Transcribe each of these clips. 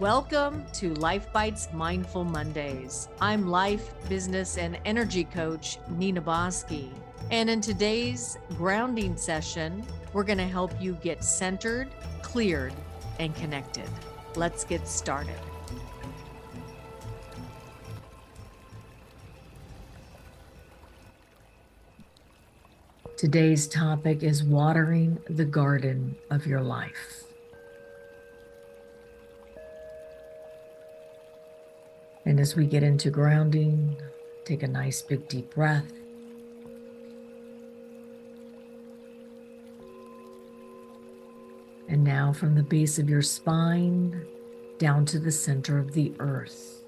Welcome to LifeBites Mindful Mondays. I'm life, business, and energy coach Nina Bosky. And in today's grounding session, we're going to help you get centered, cleared, and connected. Let's get started. Today's topic is watering the garden of your life. And as we get into grounding, take a nice big deep breath. And now from the base of your spine down to the center of the earth,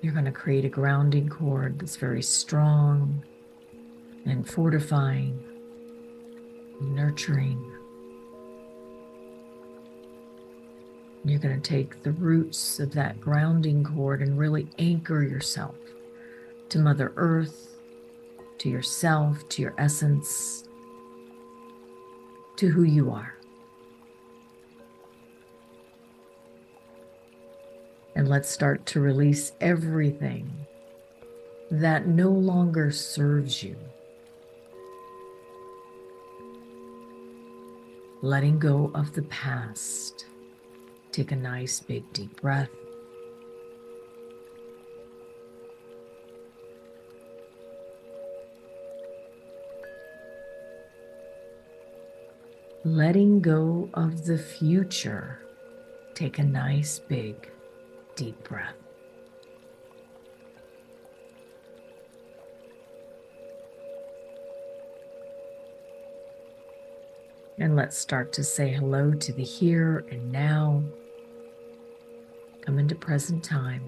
you're going to create a grounding cord that's very strong and fortifying, nurturing. You're going to take the roots of that grounding cord and really anchor yourself to Mother Earth, to yourself, to your essence, to who you are. And let's start to release everything that no longer serves you. Letting go of the past. Take a nice big deep breath. Letting go of the future. Take a nice big deep breath. And let's start to say hello to the here and now. Come into present time.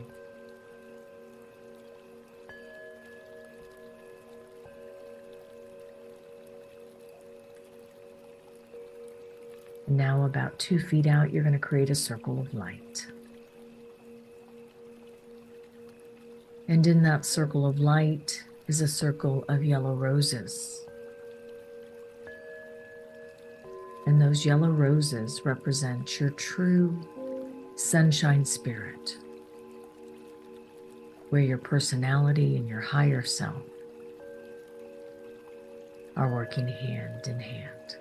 And now about 2 feet out, you're going to create a circle of light. And in that circle of light is a circle of yellow roses. And those yellow roses represent your true sunshine spirit, where your personality and your higher self are working hand in hand.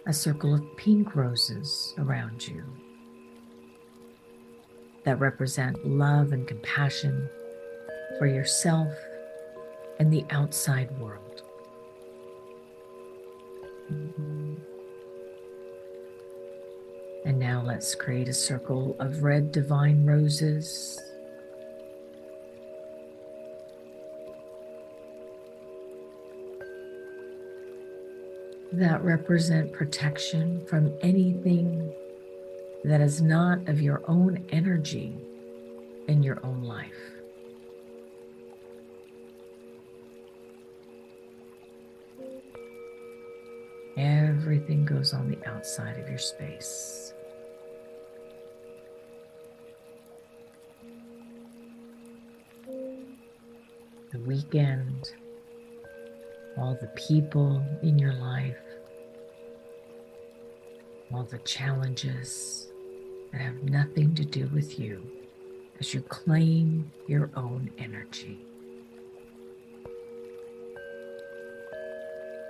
A circle of pink roses around you that represent love and compassion for yourself and the outside world. And now let's create a circle of red divine roses. That represent protection from anything that is not of your own energy in your own life. Everything goes on the outside of your space. The weekend, all the people in your life, all the challenges that have nothing to do with you as you claim your own energy.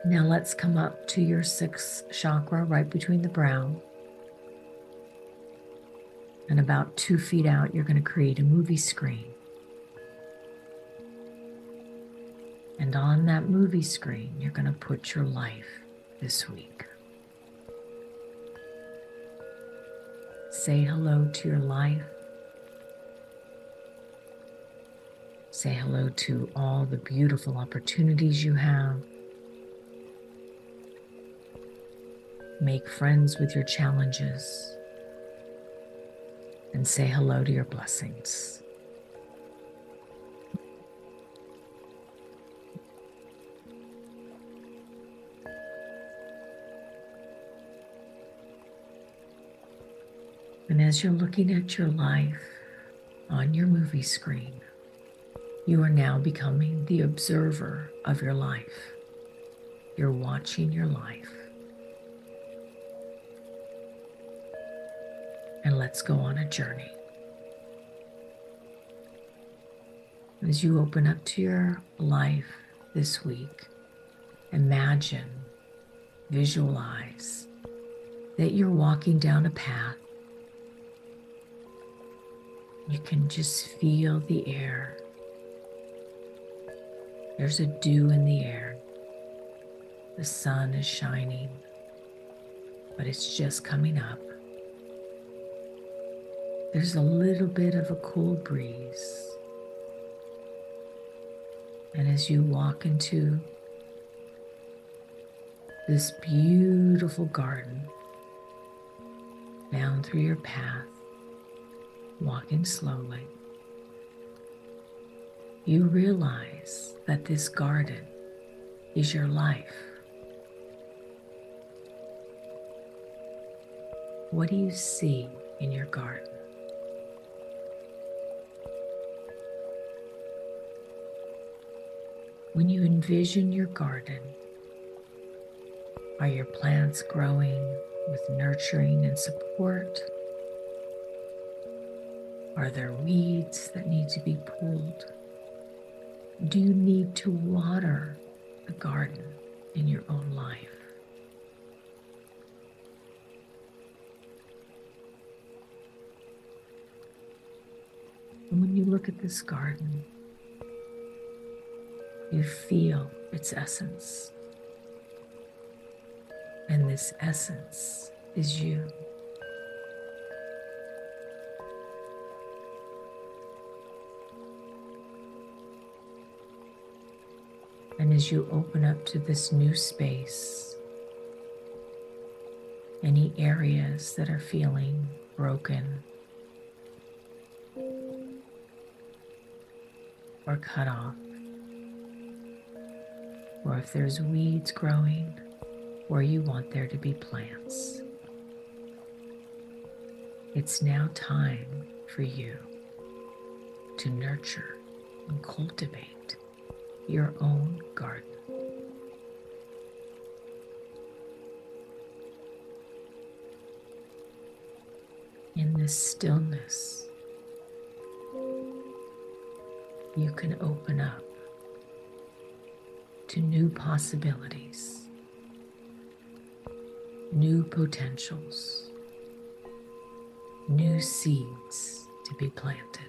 Now let's come up to your 6th chakra right between the brow. And about 2 feet out, you're going to create a movie screen. And on that movie screen, you're going to put your life this week. Say hello to your life. Say hello to all the beautiful opportunities you have. Make friends with your challenges. And say hello to your blessings. And as you're looking at your life on your movie screen, you are now becoming the observer of your life. You're watching your life. and let's go on a journey. As you open up to your life this week, imagine, visualize that you're walking down a path. You can just feel the air. There's a dew in the air. The sun is shining, but it's just coming up. There's a little bit of a cool breeze. And as you walk into this beautiful garden, down through your path, walking slowly, you realize that this garden is your life. What do you see in your garden? When you envision your garden, are your plants growing with nurturing and support? Are there weeds that need to be pulled? Do you need to water the garden in your own life? And when you look at this garden, you feel its essence. And this essence is you. And as you open up to this new space, any areas that are feeling broken or cut off, or if there's weeds growing where you want there to be plants, it's now time for you to nurture and cultivate your own garden. In this stillness, you can open up to new possibilities, new potentials, new seeds to be planted.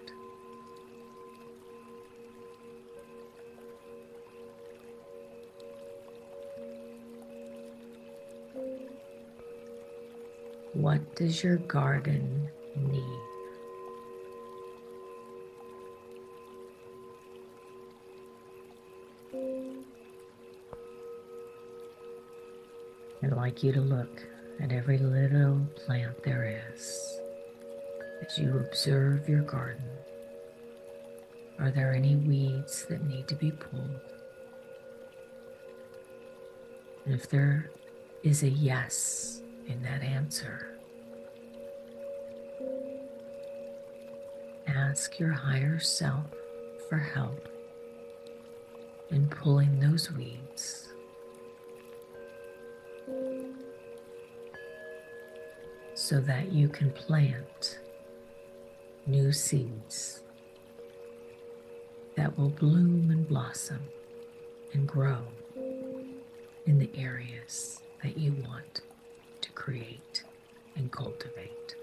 What does your garden need? I'd like you to look at every little plant there is as you observe your garden. Are there any weeds that need to be pulled? And if there is a yes in that answer, ask your higher self for help in pulling those weeds. So that you can plant new seeds that will bloom and blossom and grow in the areas that you want to create and cultivate.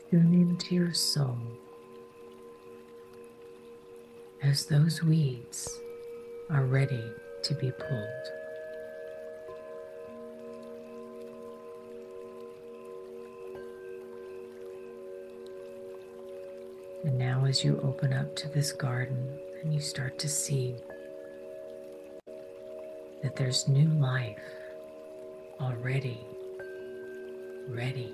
Tune into your soul as those weeds are ready to be pulled. And now as you open up to this garden and you start to see that there's new life already ready,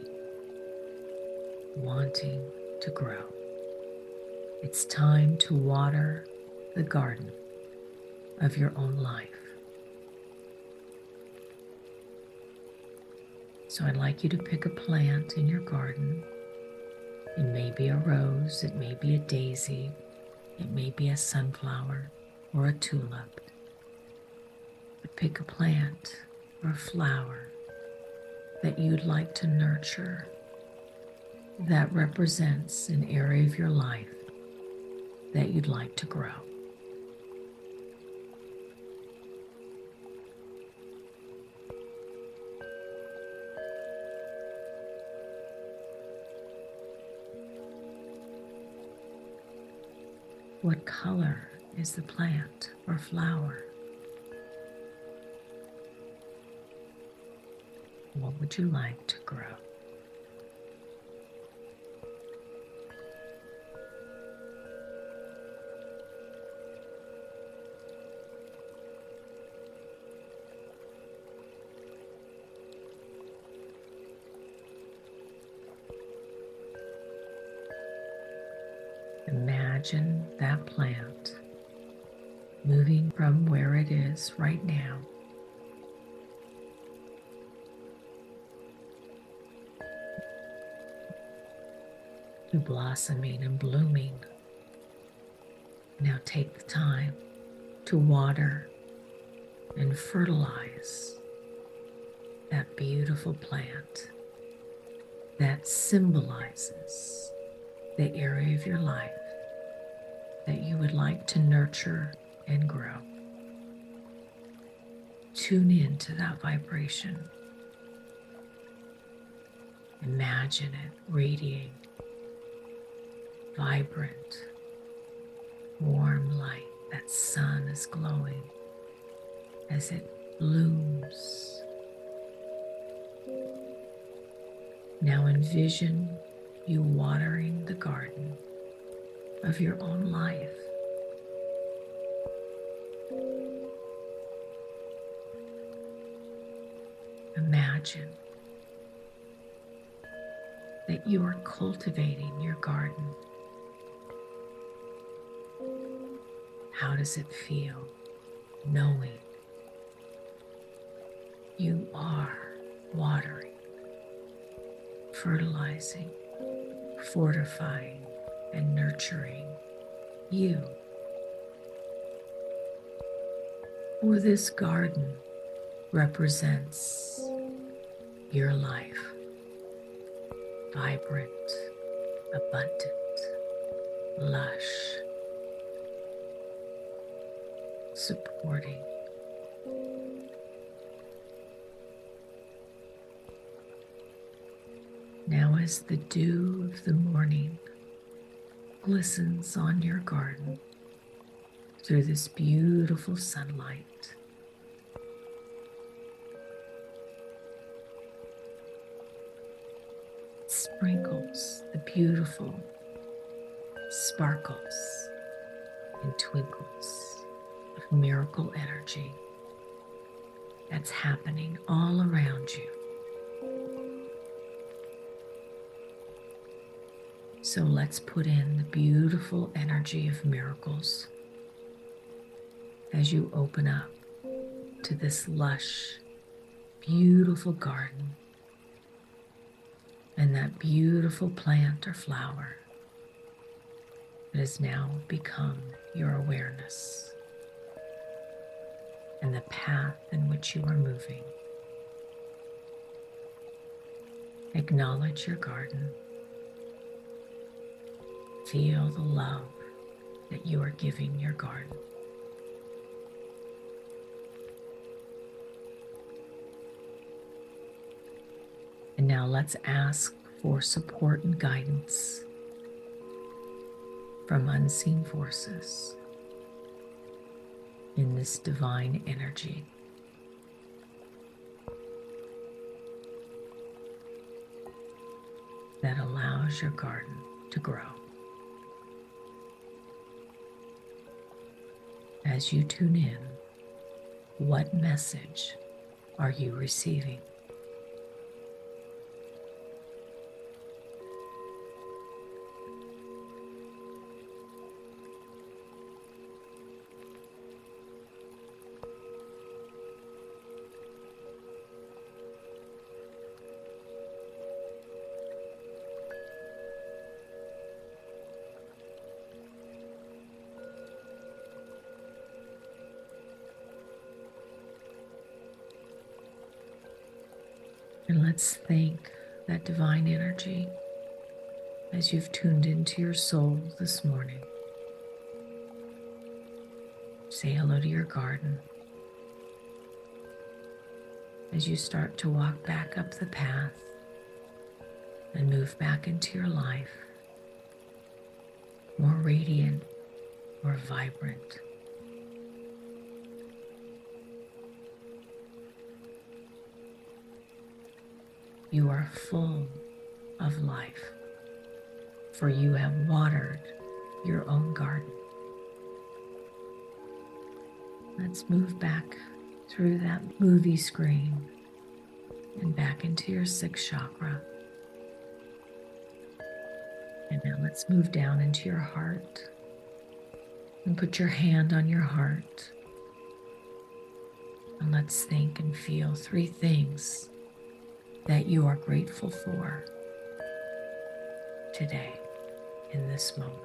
wanting to grow. It's time to water the garden of your own life. So I'd like you to pick a plant in your garden. It may be a rose, it may be a daisy, it may be a sunflower or a tulip. But pick a plant or a flower that you'd like to nurture, that represents an area of your life that you'd like to grow. What color is the plant or flower? What would you like to grow? Imagine that plant moving from where it is right now to blossoming and blooming. Now take the time to water and fertilize that beautiful plant that symbolizes the area of your life that you would like to nurture and grow. Tune into that vibration. Imagine it radiating vibrant, warm light. That sun is glowing as it blooms. Now envision you watering the garden of your own life. Imagine that you are cultivating your garden. How does it feel knowing you are watering, fertilizing, fortifying, and nurturing you? For this garden represents your life, vibrant, abundant, lush, supporting. Now as the dew of the morning glistens on your garden through this beautiful sunlight, it sprinkles the beautiful sparkles and twinkles of miracle energy that's happening all around you. So let's put in the beautiful energy of miracles as you open up to this lush, beautiful garden and that beautiful plant or flower that has now become your awareness and the path in which you are moving. Acknowledge your garden. Feel the love that you are giving your garden. And now let's ask for support and guidance from unseen forces in this divine energy. That allows your garden to grow. As you tune in, what message are you receiving? And let's thank that divine energy as you've tuned into your soul this morning. Say hello to your garden as you start to walk back up the path and move back into your life, more radiant, more vibrant. You are full of life, for you have watered your own garden. Let's move back through that movie screen and back into your sixth chakra. And now let's move down into your heart and put your hand on your heart. And let's think and feel 3 things that you are grateful for today in this moment.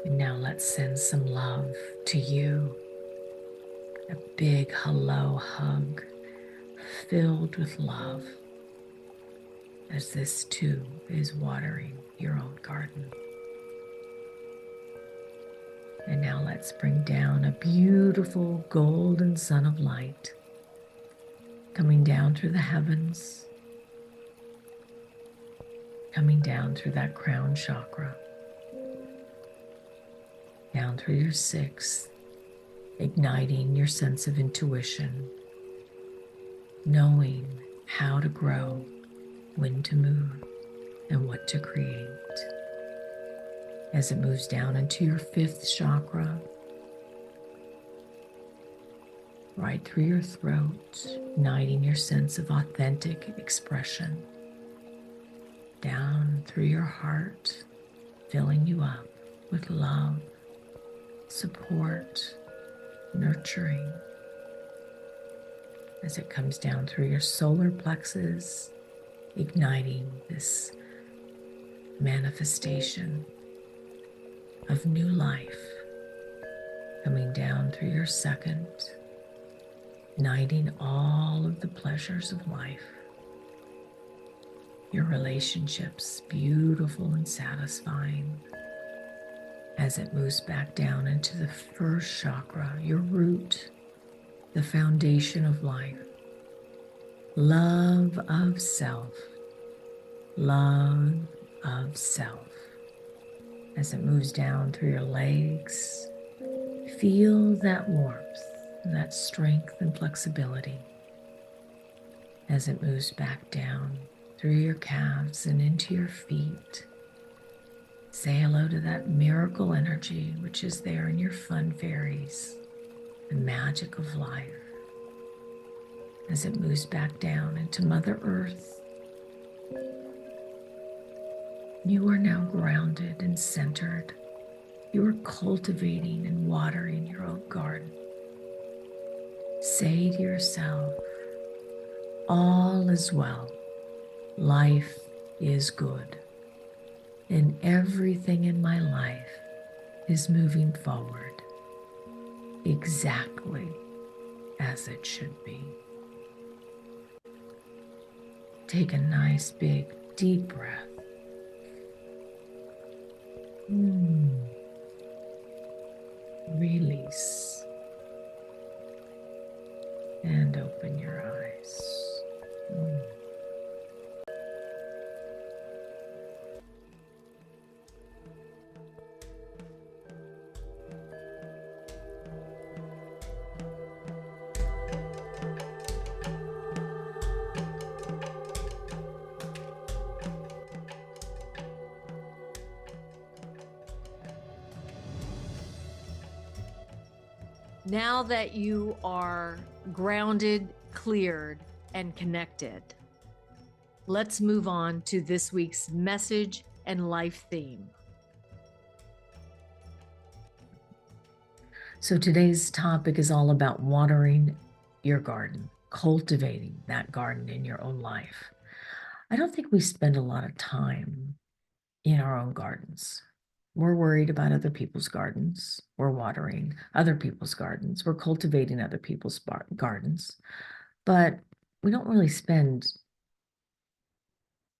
And now let's send some love to you. A big hello hug filled with love, as this too is watering your own garden. And now let's bring down a beautiful golden sun of light coming down through the heavens, coming down through that crown chakra, down through your sixth, igniting your sense of intuition, knowing how to grow, when to move, and what to create. As it moves down into your fifth chakra, right through your throat, igniting your sense of authentic expression, down through your heart, filling you up with love, support, nurturing. As it comes down through your solar plexus, igniting this manifestation of new life, coming down through your second, igniting all of the pleasures of life, your relationships beautiful and satisfying. As it moves back down into the first chakra, your root, the foundation of life, love of self, love of self. As it moves down through your legs, feel that warmth, that strength and flexibility. As it moves back down through your calves and into your feet, say hello to that miracle energy which is there in your fun fairies, the magic of life. As it moves back down into Mother Earth, you are now grounded and centered. You are cultivating and watering your own garden. Say to yourself, all is well. Life is good. And everything in my life is moving forward exactly as it should be. Take a nice, big, deep breath. Release. And open your eyes. Now that you are grounded, cleared, and connected, let's move on to this week's message and life theme. So today's topic is all about watering your garden. cultivating that garden in your own life. I don't think we spend a lot of time in our own gardens. We're worried about other people's gardens. We're watering other people's gardens. We're cultivating other people's gardens. But we don't really spend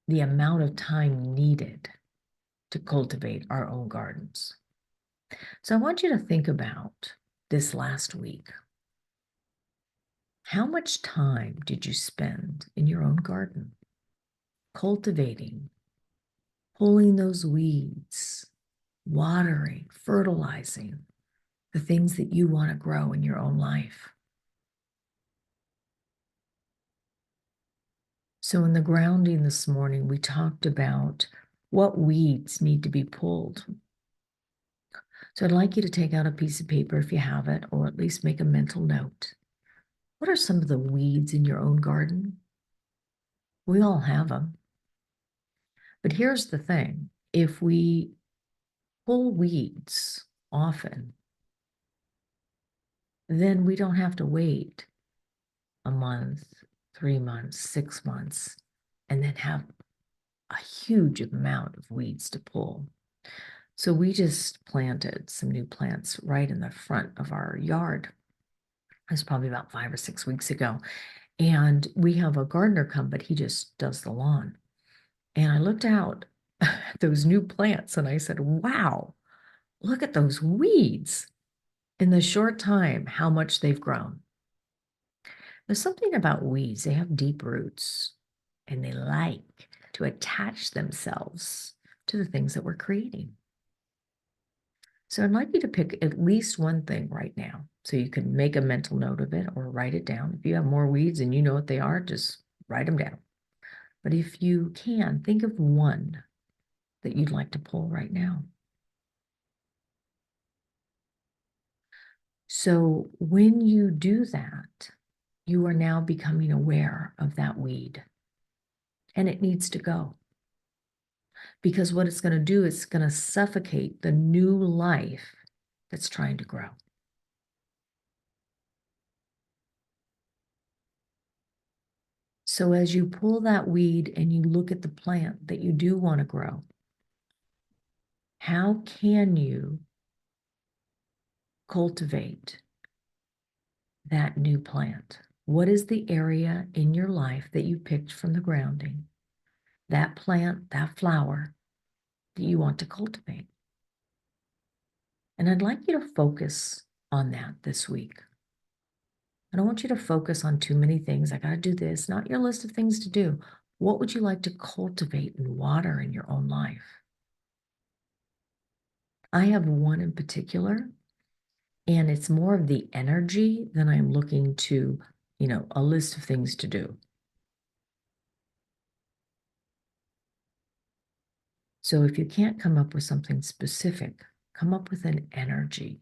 the amount of time needed to cultivate our own gardens. So I want you to think about this last week. How much time did you spend in your own garden cultivating, pulling those weeds, watering, fertilizing the things that you want to grow in your own life? So, in the grounding this morning, we talked about what weeds need to be pulled. So, I'd like you to take out a piece of paper if you have it, or at least make a mental note. What are some of the weeds in your own garden? We all have them. But here's the thing, if we pull weeds often, then we don't have to wait a month, 3 months, 6 months, and then have a huge amount of weeds to pull. So we just planted some new plants right in the front of our yard. It was probably about 5 or 6 weeks ago. And we have a gardener come, but he just does the lawn. And I looked out at those new plants and I said, wow, look at those weeds. In the short time, how much they've grown. There's something about weeds, they have deep roots and they like to attach themselves to the things that we're creating. So I'd like you to pick at least one thing right now. So you can make a mental note of it or write it down. If you have more weeds and you know what they are, just write them down. But if you can, think of one that you'd like to pull right now. So when you do that, you are now becoming aware of that weed and it needs to go. Because what it's going to do is going to suffocate the new life that's trying to grow. So as you pull that weed and you look at the plant that you do want to grow, how can you cultivate that new plant? What is the area in your life that you picked from the grounding, that plant, that flower that you want to cultivate? And I'd like you to focus on that this week. I don't want you to focus on too many things. I got to do this, not your list of things to do. What would you like to cultivate and water in your own life? I have one in particular, and it's more of the energy than I'm looking to, a list of things to do. So if you can't come up with something specific, come up with an energy.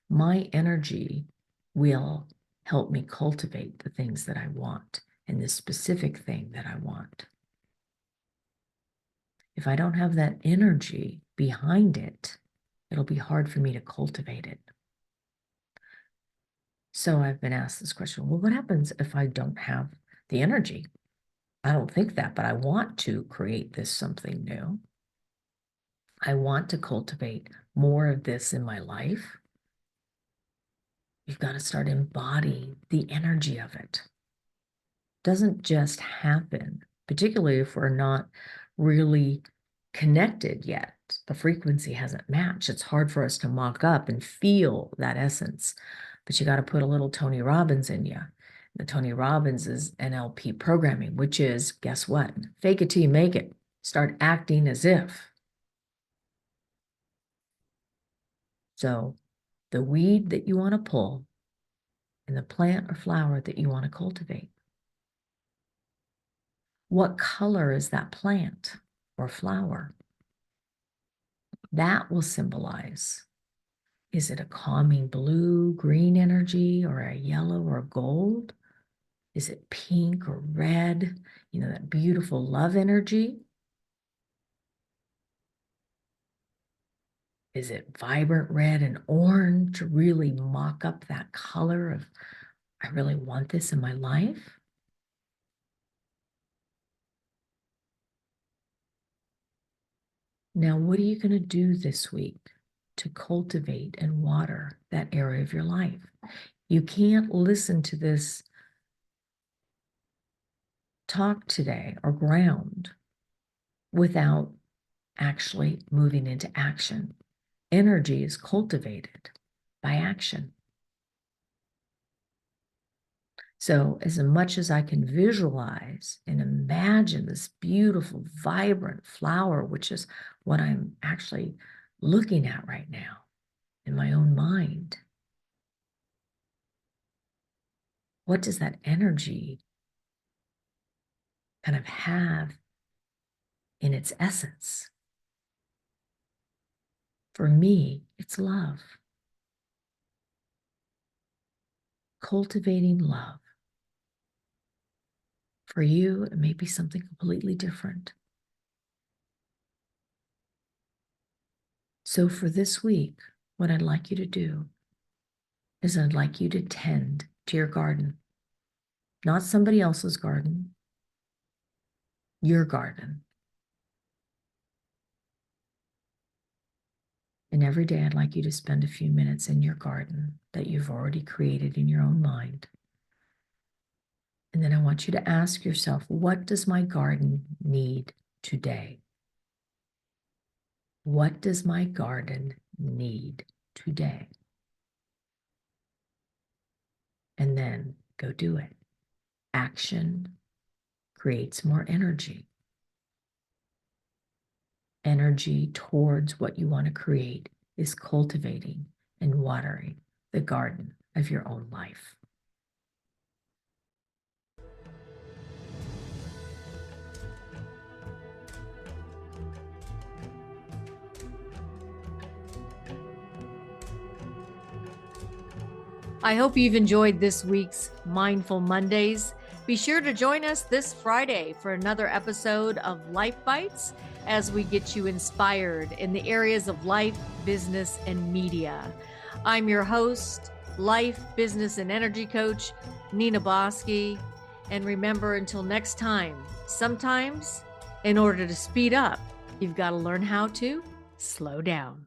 My energy will help me cultivate the things that I want and the specific thing that I want. If I don't have that energy behind it, it'll be hard for me to cultivate it. So I've been asked this question, well, what happens if I don't have the energy? I don't think that, but I want to create this something new. I want to cultivate more of this in my life. You've got to start embodying the energy of it. Doesn't just happen, particularly if we're not really connected yet. The frequency hasn't matched. It's hard for us to mock up and feel that essence, but you got to put a little Tony Robbins in you. The Tony Robbins is NLP programming, which is, guess what? Fake it till you make it. Start acting as if. So the weed that you want to pull and the plant or flower that you want to cultivate. What color is that plant or flower? That will symbolize, is it a calming blue, green energy, or a yellow or a gold? Is it pink or red? That beautiful love energy? Is it vibrant red and orange to really mock up that color of I really want this in my life. Now, what are you going to do this week to cultivate and water that area of your life? You can't listen to this talk today or ground without actually moving into action. Energy is cultivated by action. So, as much as I can visualize and imagine this beautiful, vibrant flower, which is what I'm actually looking at right now in my own mind, what does that energy kind of have in its essence? For me, it's love. Cultivating love. For you, it may be something completely different. So for this week, what I'd like you to do is I'd like you to tend to your garden, not somebody else's garden, your garden. And every day I'd like you to spend a few minutes in your garden that you've already created in your own mind. And then I want you to ask yourself, what does my garden need today? What does my garden need today? And then go do it. Action creates more energy. Energy towards what you want to create is cultivating and watering the garden of your own life. I hope you've enjoyed this week's Mindful Mondays. Be sure to join us this Friday for another episode of LifeBites as we get you inspired in the areas of life, business, and media. I'm your host, life, business, and energy coach, Nina Bosky. And remember, until next time, sometimes in order to speed up, you've got to learn how to slow down.